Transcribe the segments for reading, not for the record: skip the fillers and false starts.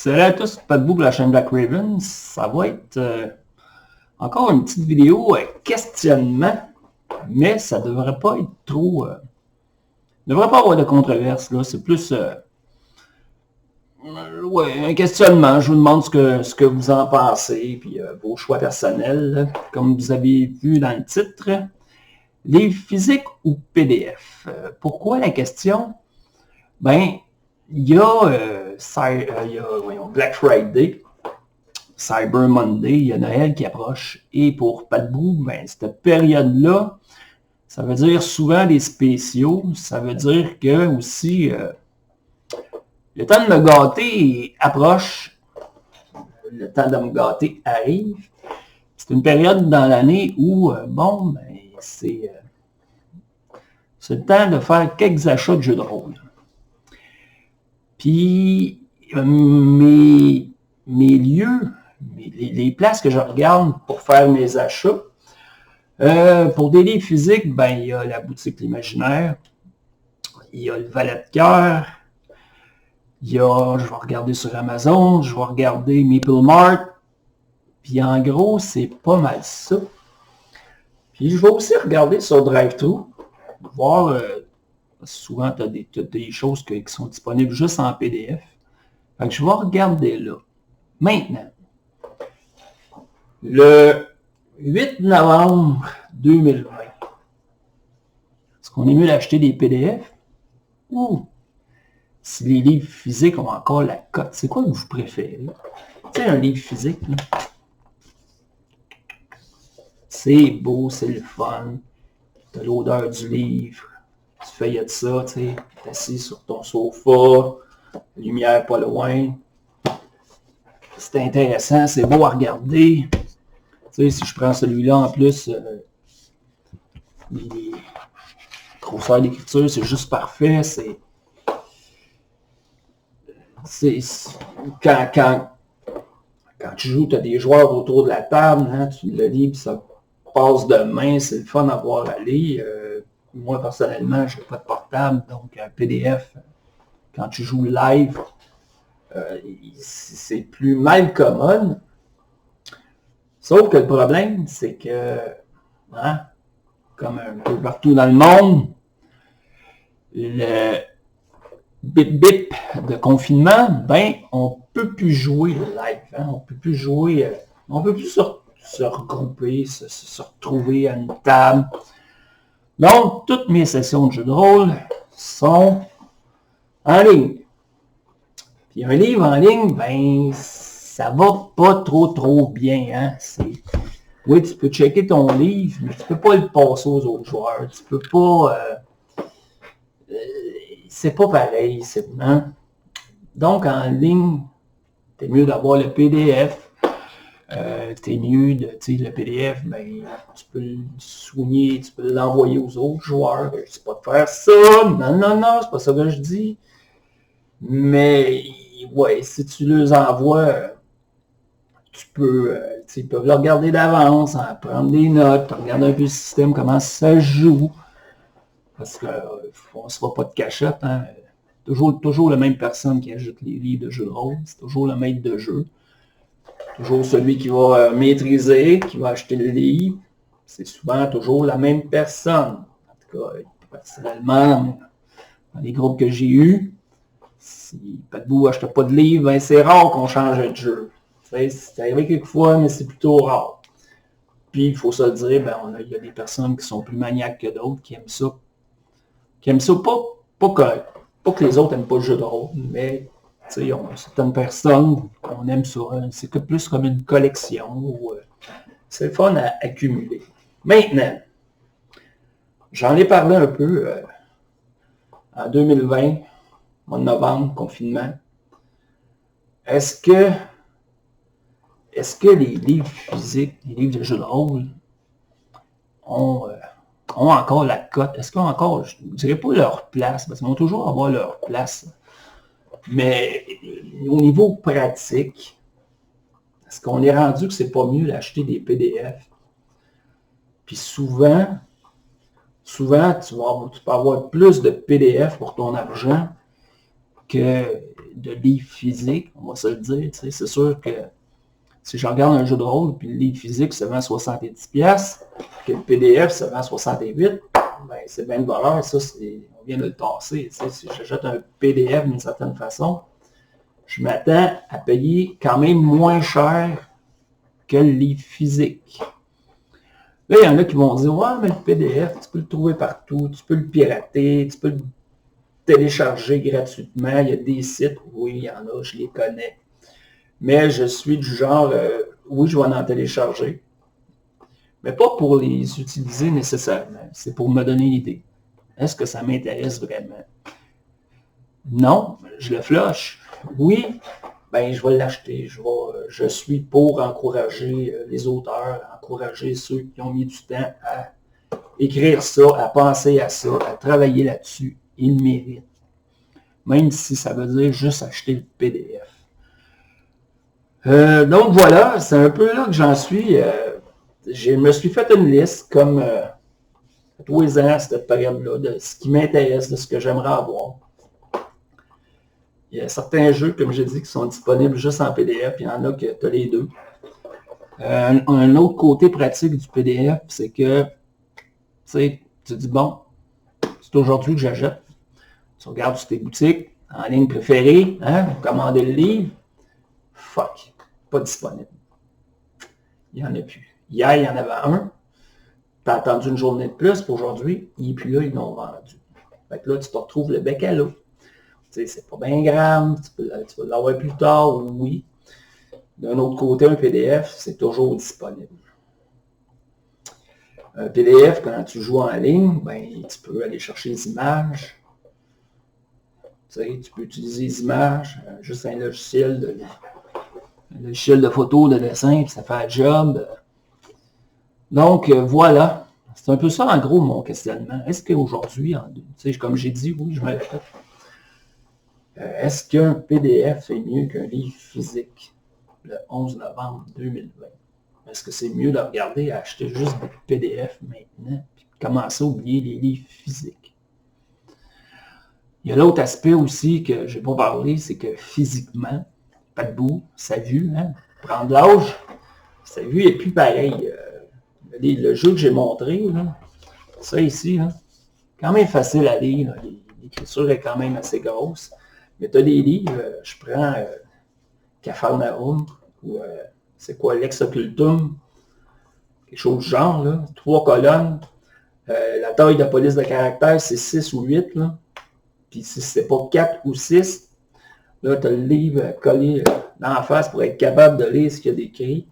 Salut à tous, Pat Bou de la chaîne Black Raven. Ça va être encore une petite vidéo questionnement, mais ça devrait pas être trop... ne devrait pas avoir de controverse, là. C'est plus ouais, un questionnement. Je vous demande ce que vous en pensez, puis vos choix personnels, là. Comme vous avez vu dans le titre, livre physique ou PDF? Pourquoi la question? Ben, il y a, Black Friday, Cyber Monday, il y a Noël qui approche. Et pour Pat Bou, ben, cette période-là, ça veut dire souvent des spéciaux. Ça veut dire que aussi, le temps de me gâter approche. Le temps de me gâter arrive. C'est une période dans l'année où, ben, c'est le temps de faire quelques achats de jeux de rôle. Puis, mes lieux, les places que je regarde pour faire mes achats, pour des livres physiques, ben, il y a la boutique L'Imaginaire, il y a le Valet de Cœur, il y a, je vais regarder sur Amazon, je vais regarder Maple Mart, puis en gros, c'est pas mal ça. Puis je vais aussi regarder sur DriveThru, voir, souvent tu as des choses qui sont disponibles juste en PDF. Fait que je vais regarder là. Maintenant, le 8 novembre 2020, est-ce qu'on est mieux d'acheter des PDF ou si les livres physiques ont encore la cote? C'est quoi que vous préférez? Tu sais, un livre physique, c'est beau, c'est le fun, tu as l'odeur du livre, tu feuillettes ça, tu sais, t'es assis sur ton sofa, lumière pas loin, c'est intéressant, c'est beau à regarder. Tu sais, si je prends celui-là en plus, les grosseurs d'écriture, c'est juste parfait. Quand tu joues, tu as des joueurs autour de la table, hein, tu le lis, puis ça passe de main, c'est le fun à voir aller. Moi, personnellement, je n'ai pas de portable, donc un PDF, quand tu joues live, c'est plus mal commode. Sauf que le problème, c'est que, hein, comme un peu partout dans le monde, le bip-bip de confinement, ben, on peut plus jouer live, hein, on peut plus jouer, on peut plus se regrouper, se retrouver à une table. Donc, toutes mes sessions de jeux de rôle sont en ligne. Puis un livre en ligne, ben, ça va pas trop bien, hein. Oui, tu peux checker ton livre, mais tu peux pas le passer aux autres joueurs. Tu peux pas... c'est pas pareil, hein? Donc, en ligne, c'est mieux d'avoir le PDF. C'est mieux de, tu sais, le PDF, ben, tu peux le soigner, tu peux l'envoyer aux autres joueurs. Je sais pas de faire ça. Non, c'est pas ça que je dis. Mais, ouais, si tu les envoies, tu peux, ils peuvent le regarder d'avance, hein, prendre des notes, regarder un peu le système, comment ça se joue. Parce qu'on ne se fera pas de cachette, hein. Toujours la même personne qui ajoute les livres de jeux de rôle, c'est toujours le maître de jeu. Toujours celui qui va maîtriser, qui va acheter le livre. C'est souvent toujours la même personne. En tout cas, personnellement, dans les groupes que j'ai eus, si Pat Bou n'achète pas de livre, ben c'est rare qu'on change de jeu. C'est arrivé quelques fois, mais c'est plutôt rare. Puis, il faut se dire, ben, il y a des personnes qui sont plus maniaques que d'autres, qui aiment ça. Qui aiment ça, pas que les autres n'aiment pas le jeu de rôle, mais il y a certaines personnes, on aime ça. Hein, c'est plus comme une collection. C'est fun à accumuler. Maintenant, j'en ai parlé un peu en 2020, mois de novembre, confinement. Est-ce que les livres physiques, les livres de jeux de rôle ont encore la cote? Est-ce qu'ils ont encore, je ne dirais pas leur place, parce qu'ils vont toujours avoir leur place. Mais au niveau pratique, est-ce qu'on est rendu que c'est pas mieux d'acheter des PDF? Puis souvent, tu peux avoir plus de PDF pour ton argent que de livres physiques, on va se le dire. C'est sûr que si je regarde un jeu de rôle, puis le livre physique se vend 70$, que le PDF se vend 68$, ben, c'est bien de valeur, ça, on vient de le tasser. Si j'achète un PDF d'une certaine façon, je m'attends à payer quand même moins cher que le livre physique. Là, il y en a qui vont dire, ouais, mais le PDF, tu peux le trouver partout, tu peux le pirater, tu peux le télécharger gratuitement, il y a des sites, oui, il y en a, je les connais. Mais je suis du genre, oui, je vais en télécharger, mais pas pour les utiliser nécessairement, c'est pour me donner une idée. Est-ce que ça m'intéresse vraiment? Non, je le flush. Oui, ben je vais l'acheter. Je suis pour encourager les auteurs, encourager ceux qui ont mis du temps à écrire ça, à penser à ça, à travailler là-dessus. Ils le méritent. Même si ça veut dire juste acheter le PDF. Donc voilà, c'est un peu là que j'en suis. Je me suis fait une liste, comme tous les ans à cette période-là, de ce qui m'intéresse, de ce que j'aimerais avoir. Il y a certains jeux, comme j'ai dit, qui sont disponibles juste en PDF. Il y en a que tu as les deux. Un autre côté pratique du PDF, c'est que tu dis, bon, c'est aujourd'hui que j'achète. Tu regardes sur tes boutiques, en ligne préférée, hein, commander le livre. Fuck, pas disponible. Il n'y en a plus. Hier, il y en avait un. Tu as attendu une journée de plus pour aujourd'hui. Il n'est plus là, ils l'ont vendu. Fait que là, tu te retrouves le bec à l'eau. C'est pas bien grave, tu vas l'avoir plus tard, oui. D'un autre côté, un PDF, c'est toujours disponible. Un PDF, quand tu joues en ligne, ben, tu peux aller chercher les images. Tu peux utiliser les images, juste un logiciel de photo, de dessin, puis ça fait un job. Donc, voilà. C'est un peu ça, en gros, mon questionnement. Est-ce qu'aujourd'hui, comme j'ai dit, oui, je me répète, est-ce qu'un PDF est mieux qu'un livre physique le 11 novembre 2020? Est-ce que c'est mieux de regarder et acheter juste des PDF maintenant puis commencer à oublier les livres physiques? Il y a l'autre aspect aussi que je n'ai pas parlé, c'est que physiquement, pas de bout, sa vue, hein, prendre l'âge, sa vue n'est plus pareil. Le jeu que j'ai montré, là, ça ici, là, quand même facile à lire. L'écriture est quand même assez grosse. Mais tu as des livres, je prends Capharnaüm, ou c'est quoi, Lex Occultum, quelque chose du genre, là, 3 colonnes. La taille de police de caractère, c'est 6 ou 8. Là. Puis si c'est pas 4 ou 6, là, tu as le livre collé dans la face pour être capable de lire ce qu'il y a décrit.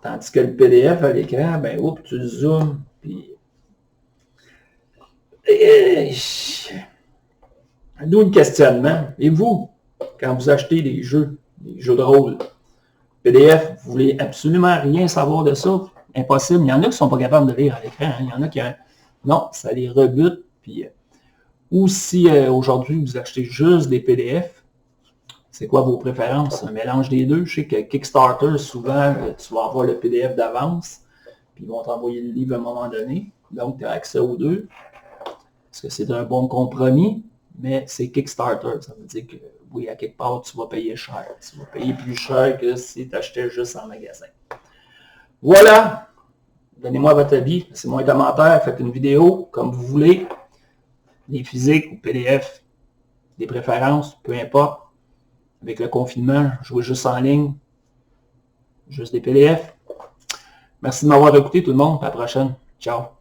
Tandis que le PDF à l'écran, ben, oups, tu le zoomes, puis... D'où le questionnement. Et vous, quand vous achetez des jeux de rôle, PDF, vous voulez absolument rien savoir de ça? Impossible. Il y en a qui ne sont pas capables de lire à l'écran. Hein. Il y en a qui... Non, ça les rebute. Puis, ou si aujourd'hui, vous achetez juste des PDF, c'est quoi vos préférences? Un mélange des deux. Je sais que Kickstarter, souvent, tu vas avoir le PDF d'avance, puis ils vont t'envoyer le livre à un moment donné. Donc, tu as accès aux deux. Est-ce que c'est un bon compromis? Mais c'est Kickstarter. Ça veut dire que, oui, à quelque part, tu vas payer cher. Tu vas payer plus cher que si tu achetais juste en magasin. Voilà! Donnez-moi votre avis. Laissez-moi un commentaire. Faites une vidéo, comme vous voulez. Les physiques ou PDF, des préférences, peu importe. Avec le confinement, jouer juste en ligne. Juste des PDF. Merci de m'avoir écouté tout le monde. À la prochaine. Ciao!